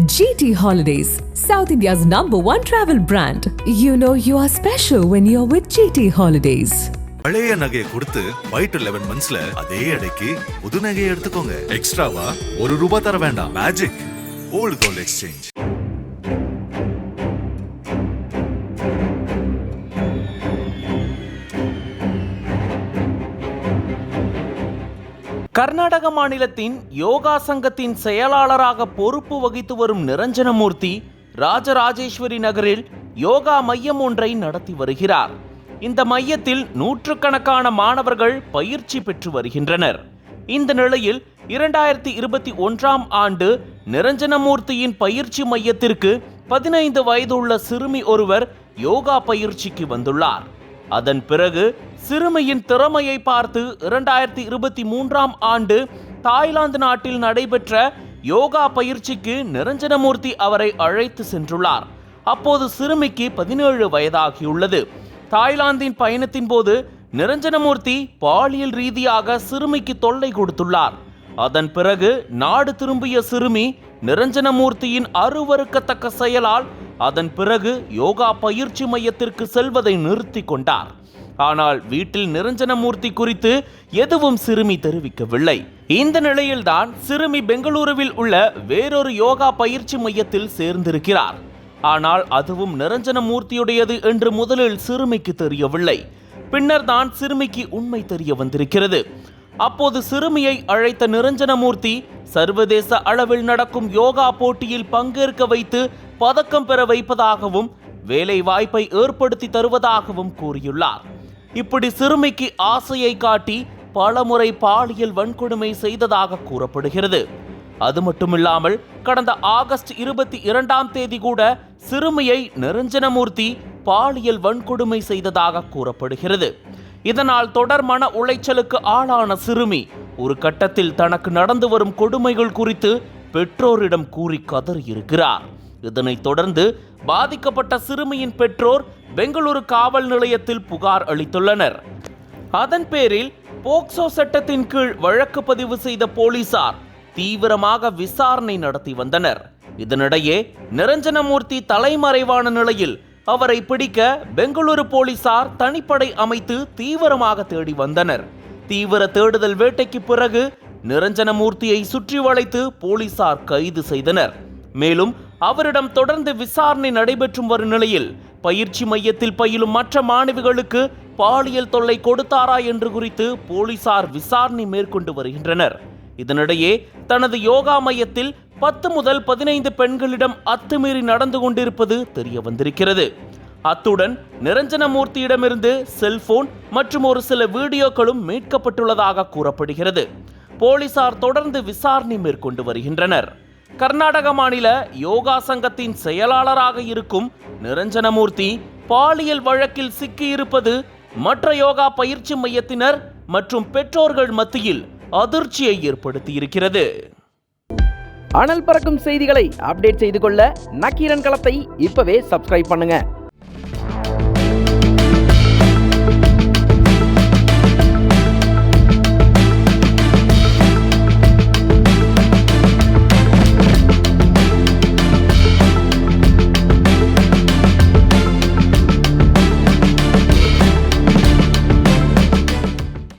GT Holidays, South India's #1 travel brand. You know you are special when you're with GT Holidays. பழைய நகையை கொடுத்து white 11 மந்த்ஸ்ல அதே எடைக்கு புது நகையை எடுத்துக்கோங்க. எக்ஸ்ட்ராவா ₹1 தர வேண்டாம். Magic old gold exchange. Karnataka மாநிலத்தின் யோகா சங்கத்தின் செயலாளராக பொறுப்பு வகித்து வரும் நிரஞ்சனமூர்த்தி ராஜராஜேஸ்வரி நகரில் யோகா மையம் ஒன்றை நடத்தி வருகிறார். இந்த மையத்தில் நூற்றுக்கணக்கான மாணவர்கள் பயிற்சி பெற்று வருகின்றனர். இந்த நிலையில் 2021ஆம் ஆண்டு நிரஞ்சனமூர்த்தியின் பயிற்சி மையத்திற்கு 15 வயதுள்ள சிறுமி ஒருவர் யோகா பயிற்சிக்கு வந்துள்ளார். அதன் பிறகு சிறுமியின் திறமையை பார்த்து 2023ஆம் ஆண்டு தாய்லாந்து நாட்டில் நடைபெற்ற யோகா பயிற்சிக்கு நிரஞ்சனமூர்த்தி அவரை அழைத்து சென்றுள்ளார். அப்போது சிறுமிக்கு 17 வயதாகியுள்ளது. தாய்லாந்தின் பயணத்தின் போது நிரஞ்சனமூர்த்தி பாலியல் ரீதியாக சிறுமிக்கு தொல்லை கொடுத்துள்ளார். அதன் பிறகு நாடு திரும்பிய சிறுமி நிரஞ்சனமூர்த்தியின் அருவருக்கத்தக்க செயலால் அதன் பிறகு யோகா பயிற்சி மையத்திற்கு செல்வதை நிறுத்தி கொண்டார். ஆனால் வீட்டில் நிரஞ்சனமூர்த்தி குறித்து எதுவும் சிறுமி தெரிவிக்கவில்லை. இந்த நிலையில்தான் சிறுமி பெங்களூருவில் உள்ள வேறொரு யோகா பயிற்சி மையத்தில் சேர்ந்திருக்கிறார். ஆனால் அதுவும் நிரஞ்சனமூர்த்தியுடையது என்று முதலில் சிறுமிக்கு தெரியவில்லை. பின்னர் தான் சிறுமிக்கு உண்மை தெரிய வந்திருக்கிறது. அப்போது சிறுமியை அழைத்த நிரஞ்சனமூர்த்தி சர்வதேச அளவில் நடக்கும் யோகா போட்டியில் பங்கேற்க வைத்து பதக்கம் பெற வைப்பதாகவும் வேலை வாய்ப்பை ஏற்படுத்தி தருவதாகவும் கூறியுள்ளார். இப்படி சிறுமிக்கு ஆசையை காட்டி பலமுறை பாலியல் வன்கொடுமை செய்ததாக கூறப்படுகிறது. அது மட்டுமில்லாமல் கடந்த ஆகஸ்ட் 22ஆம் தேதி கூட சிறுமியை நிரஞ்சனமூர்த்தி பாலியல் வன்கொடுமை செய்ததாக கூறப்படுகிறது. இதனால் தொடர் மன உளைச்சலுக்கு ஆளான சிறுமி ஒரு கட்டத்தில் தனக்கு நடந்து வரும் கொடுமைகள் குறித்து பெற்றோரிடம் கூறி கதறியிருக்கிறார். இதனைத் தொடர்ந்து பாதிக்கப்பட்ட சிறுமியின் பெற்றோர் பெங்களூரு காவல் நிலையத்தில் புகார் அளித்துள்ளனர். அதன் பேரில் போக்சோ சட்டத்தின் கீழ் வழக்கு பதிவு செய்த போலீசார் தீவிரமாக விசாரணை நடத்தி வந்தனர். இதனிடையே நிரஞ்சனமூர்த்தி தலைமறைவான நிலையில் அவரை பிடிக்க பெங்களூரு போலீசார் தனிப்படை அமைத்து தீவிரமாக தேடி வந்தனர். தீவிர தேடுதல் வேட்டைக்கு பிறகு நிரஞ்சனமூர்த்தியை சுற்றி வளைத்து போலீசார் கைது செய்தனர். மேலும் அவரிடம் தொடர்ந்து விசாரணை நடைபெற்றும் வரும் நிலையில் பயிற்சி மையத்தில் பயிலும் மற்ற மாணவிகளுக்கு பாலியல் தொல்லை கொடுத்தாரா என்று குறித்து போலீசார் விசாரணை மேற்கொண்டு வருகின்றனர். இதனிடையே தனது யோகா மையத்தில் 10 முதல் 15 பெண்களிடம் அத்துமீறி நடந்து கொண்டிருப்பது தெரிய வந்திருக்கிறது. அத்துடன் நிரஞ்சனமூர்த்தியிடமிருந்து செல்போன் மற்றும் ஒரு சில வீடியோக்களும் மீட்கப்பட்டுள்ளதாக கூறப்படுகிறது. போலீசார் தொடர்ந்து விசாரணை மேற்கொண்டு வருகின்றனர். கர்நாடக மாநில யோகா சங்கத்தின் செயலாளராக இருக்கும் நிரஞ்சனமூர்த்தி பாலியல் வழக்கில் சிக்கியிருப்பது மற்ற யோகா பயிற்சி மையத்தினர் மற்றும் பெற்றோர்கள் மத்தியில் அதிர்ச்சியை ஏற்படுத்தியிருக்கிறது. அனல் பறக்கும் செய்திகளை அப்டேட் செய்து கொள்ள நக்கீரன் களத்தை இப்பவே சப்ஸ்கிரைப் பண்ணுங்க.